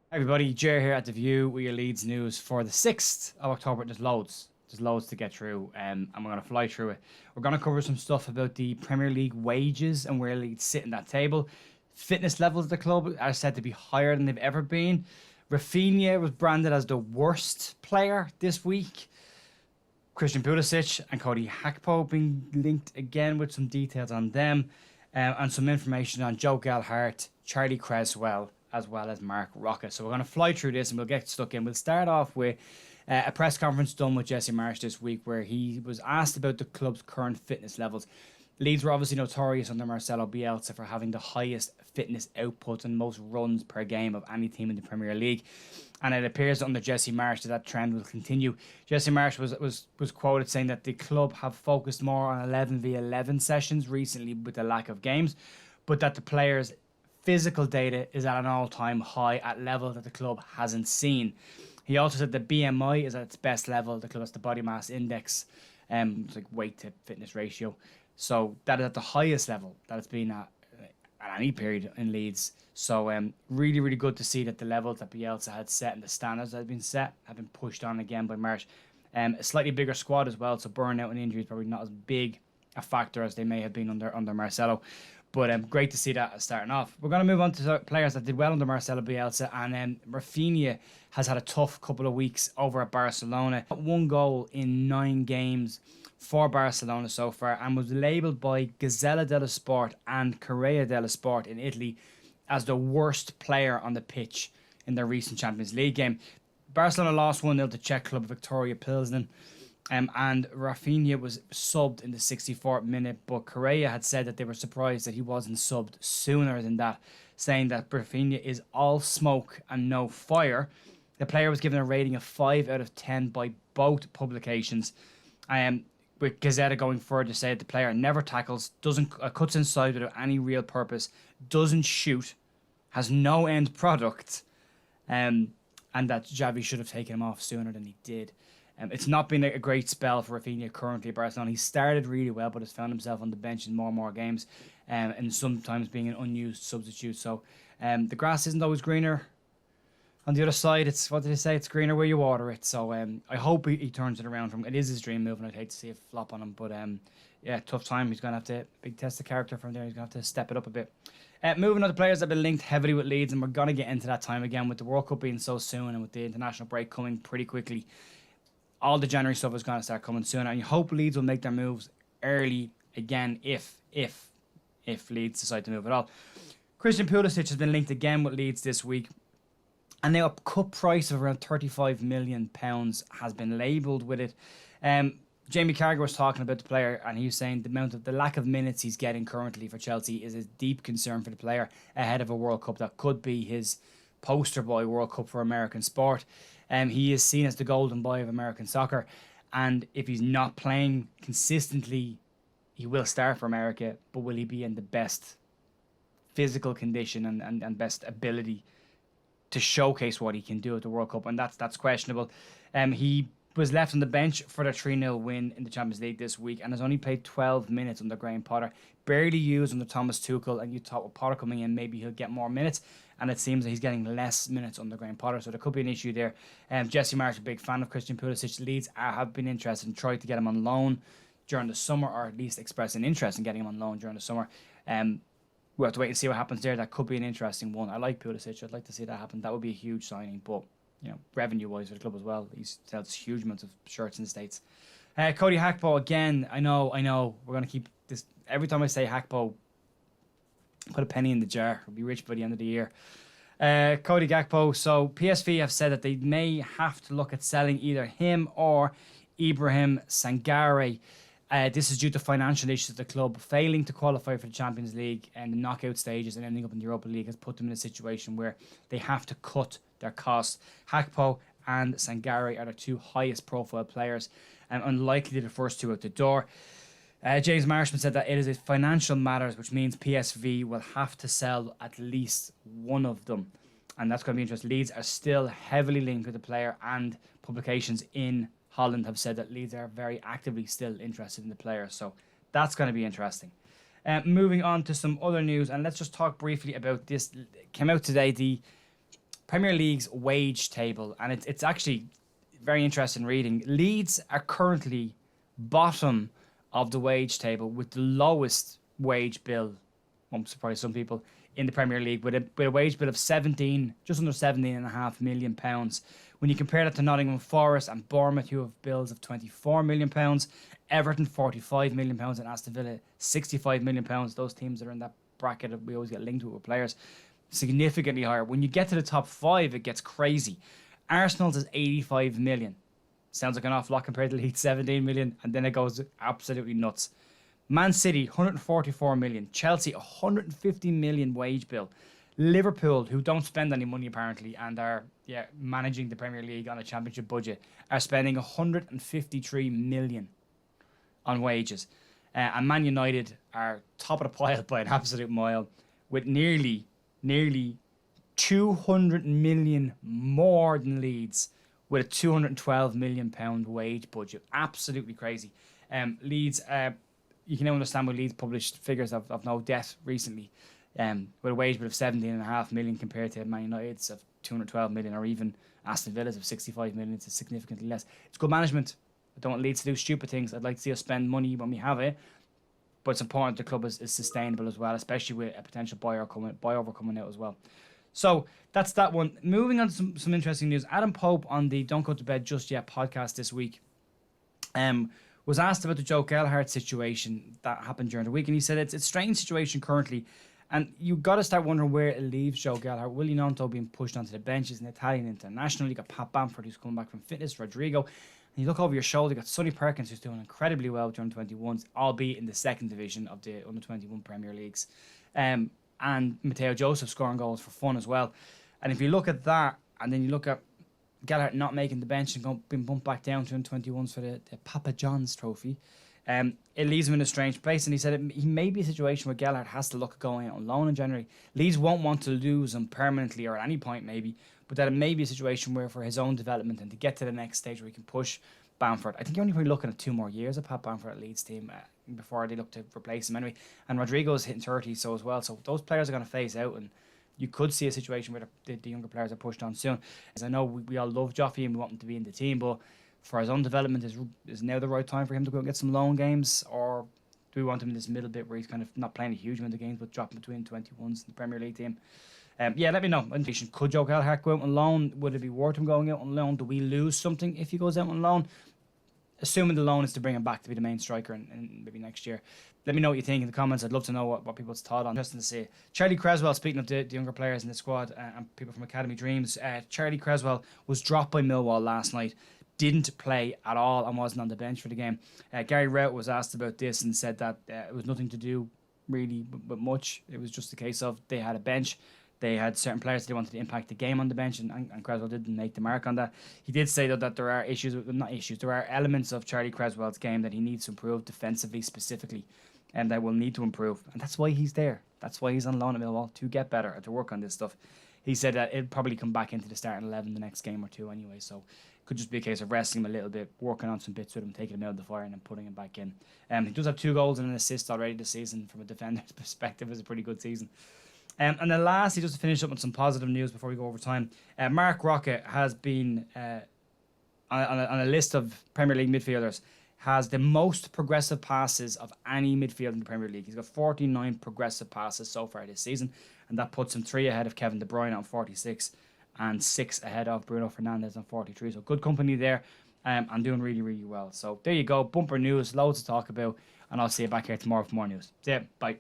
Everybody, Jer here at The View with your Leeds news for the 6th of October. There's loads. There's loads to get through, and we're going to fly through it. We're going to cover some stuff about the Premier League wages and where Leeds sit in that table. Fitness levels of the club are said to be higher than they've ever been. Rapha was branded as the worst player this week. Christian Pulisic and Cody Gakpo being linked again with some details on them, and some information on Joe Gelhardt, Charlie Creswell, as well as Mark Roca. So we're going to fly through this and we'll get stuck in. We'll start off with a press conference done with Jesse Marsh this week where he was asked about the club's current fitness levels. Leeds were obviously notorious under Marcelo Bielsa for having the highest fitness output and most runs per game of any team in the Premier League. And it appears under Jesse Marsh that trend will continue. Jesse Marsh was quoted saying that the club have focused more on 11v11 sessions recently with the lack of games, but that the players' physical data is at an all-time high at level that the club hasn't seen. He also said the BMI is at its best level. The club has the body mass index, it's like weight to fitness ratio. So that is at the highest level that it's been at any period in Leeds. So really, really good to see that the levels that Bielsa had set and the standards that had been set have been pushed on again by Marsh. A slightly bigger squad as well, so burnout and injuries probably not as big a factor as they may have been under Marcelo. But great to see that starting off. We're going to move on to players that did well under Marcelo Bielsa. And Rapha has had a tough couple of weeks over at Barcelona. 1 goal in 9 games for Barcelona so far, and was labelled by Gazzetta dello Sport and Corriere dello Sport in Italy as the worst player on the pitch in their recent Champions League game. Barcelona lost 1-0 to Czech club Victoria Pilsen. And Rapha was subbed in the 64th minute, but Correa had said that they were surprised that he wasn't subbed sooner than that, saying that Rapha is all smoke and no fire. The player was given a rating of 5 out of 10 by both publications, with Gazzetta going further to say that the player never tackles, doesn't cuts inside without any real purpose, doesn't shoot, has no end product, and that Xavi should have taken him off sooner than he did. It's not been a great spell for Rapha currently at Barcelona. He started really well, but has found himself on the bench in more and more games, and sometimes being an unused substitute. So the grass isn't always greener on the other side. It's, what did they say? It's greener where you water it. So I hope he turns it around. It is his dream move, and I'd hate to see it flop on him. But yeah, tough time. He's going to have to big test the character from there. He's going to have to step it up a bit. Moving on to players that have been linked heavily with Leeds, and we're going to get into that time again with the World Cup being so soon and with the international break coming pretty quickly. All the January stuff is going to start coming soon, and you hope Leeds will make their moves early again if Leeds decide to move at all. Christian Pulisic has been linked again with Leeds this week, and now a cut price of around £35 million has been labelled with it. Jamie Carragher was talking about the player, and he was saying the lack of minutes he's getting currently for Chelsea is a deep concern for the player ahead of a World Cup that could be his poster boy World Cup for American sport. He is seen as the golden boy of American soccer, and if he's not playing consistently, he will start for America, but will he be in the best physical condition and best ability to showcase what he can do at the World Cup? And that's questionable. He was left on the bench for the 3-0 win in the Champions League this week and has only played 12 minutes under Graham Potter, barely used under Thomas Tuchel, and you thought with Potter coming in maybe he'll get more minutes, and it seems that he's getting less minutes under Graham Potter, so there could be an issue there. Jesse Marsh, a big fan of Christian Pulisic. Leeds have been interested and tried to get him on loan during the summer, or at least express an interest in getting him on loan during the summer. We'll have to wait and see what happens there. That could be an interesting one. I like Pulisic. I'd like to see that happen. That would be a huge signing, but revenue-wise for the club as well, he sells huge amounts of shirts in the States. Cody Gakpo, again, I know, we're going to keep this, every time I say Gakpo, put a penny in the jar, we'll be rich by the end of the year. Cody Gakpo, so PSV have said that they may have to look at selling either him or Ibrahim Sangare. This is due to financial issues at the club. Failing to qualify for the Champions League and the knockout stages and ending up in the Europa League has put them in a situation where they have to cut their costs. Gakpo and Sangare are the two highest profile players, and unlikely the first two out the door. James Marshman said that it is a financial matters, which means PSV will have to sell at least one of them, and that's going to be interesting. Leeds are still heavily linked with the player, and publications in Holland have said that Leeds are very actively still interested in the player, so that's going to be interesting. Moving on to some other news, and let's just talk briefly about this. It came out today, the Premier League's wage table, and it's actually very interesting reading. Leeds are currently bottom of the wage table with the lowest wage bill. Won't surprise some people in the Premier League with a wage bill of just under £17.5 million. When you compare that to Nottingham Forest and Bournemouth, who have bills of £24 million, Everton £45 million, and Aston Villa £65 million. Those teams that are in that bracket that we always get linked with players, significantly higher. When you get to the top 5, it gets crazy. Arsenal's is 85 million. Sounds like an awful lot compared to Leeds, 17 million, and then it goes absolutely nuts. Man City, 144 million. Chelsea, 150 million wage bill. Liverpool, who don't spend any money apparently and are managing the Premier League on a championship budget, are spending 153 million on wages. And Man United are top of the pile by an absolute mile with nearly 200 million more than Leeds with a £212 million wage budget. Absolutely crazy. Leeds, you can understand why Leeds published figures of no debt recently, with a wage bill of 17.5 million compared to Man United's of 212 million, or even Aston Villa's of 65 million. It's significantly less. It's good management. I don't want Leeds to do stupid things. I'd like to see us spend money when we have it, but it's important the club is sustainable as well, especially with a potential buyover coming out as well. So that's that one. Moving on to some interesting news. Adam Pope on the Don't Go to Bed Just Yet podcast this week was asked about the Joe Gelhardt situation that happened during the week, and he said it's a strange situation currently, and you got to start wondering where it leaves Joe Gelhardt. Willie Gnonto being pushed onto the bench is an Italian international. You got Pat Bamford, who's coming back from fitness, Rodrigo, and you look over your shoulder, you got Sonny Perkins, who's doing incredibly well with the under-21s, albeit in the second division of the under-21 Premier Leagues. And Matteo Joseph scoring goals for fun as well. And if you look at that, and then you look at Gelhardt not making the bench and being bumped back down to 21s for the Papa John's trophy, it leaves him in a strange place. And he said he may be a situation where Gelhardt has to look at going out on loan in January. Leeds won't want to lose him permanently or at any point maybe, but that it may be a situation where for his own development and to get to the next stage where he can push Bamford. I think you're only probably looking at 2 more years of Pat Bamford at Leeds team before they look to replace him anyway. And Rodrigo's hitting 30 so as well. So those players are going to phase out, and you could see a situation where the younger players are pushed on soon. As I know we all love Joffy and we want him to be in the team, but for his own development, is now the right time for him to go and get some loan games, or do we want him in this middle bit where he's kind of not playing a huge amount of games but dropping between 21s in the Premier League team? Let me know. Could Joe Gelhardt go out on loan? Would it be worth him going out on loan? Do we lose something if he goes out on loan? Assuming the loan is to bring him back to be the main striker in maybe next year. Let me know what you think in the comments. I'd love to know what people's thought on. Interesting to see. Charlie Creswell, speaking of the younger players in the squad and people from Academy Dreams, Charlie Creswell was dropped by Millwall last night. Didn't play at all and wasn't on the bench for the game. Gary Rout was asked about this and said that it was nothing to do really with much. It was just a case of they had a bench. They had certain players that they wanted to impact the game on the bench, and Creswell didn't make the mark on that. He did say, though, that there are there are elements of Charlie Creswell's game that he needs to improve defensively specifically, and that will need to improve. And that's why he's there. That's why he's on loan at Millwall, to get better and to work on this stuff. He said that it'll probably come back into the starting 11 the next game or two anyway, so it could just be a case of resting him a little bit, working on some bits with him, taking him out of the fire and then putting him back in. He does have 2 goals and an assist already this season. From a defender's perspective, it's a pretty good season. And then lastly, just to finish up with some positive news before we go over time, Mark Roca has been on a list of Premier League midfielders, has the most progressive passes of any midfielder in the Premier League. He's got 49 progressive passes so far this season, and that puts him 3 ahead of Kevin De Bruyne on 46 and 6 ahead of Bruno Fernandes on 43. So good company there, and doing really, really well. So there you go, bumper news, loads to talk about, and I'll see you back here tomorrow for more news. See ya, bye.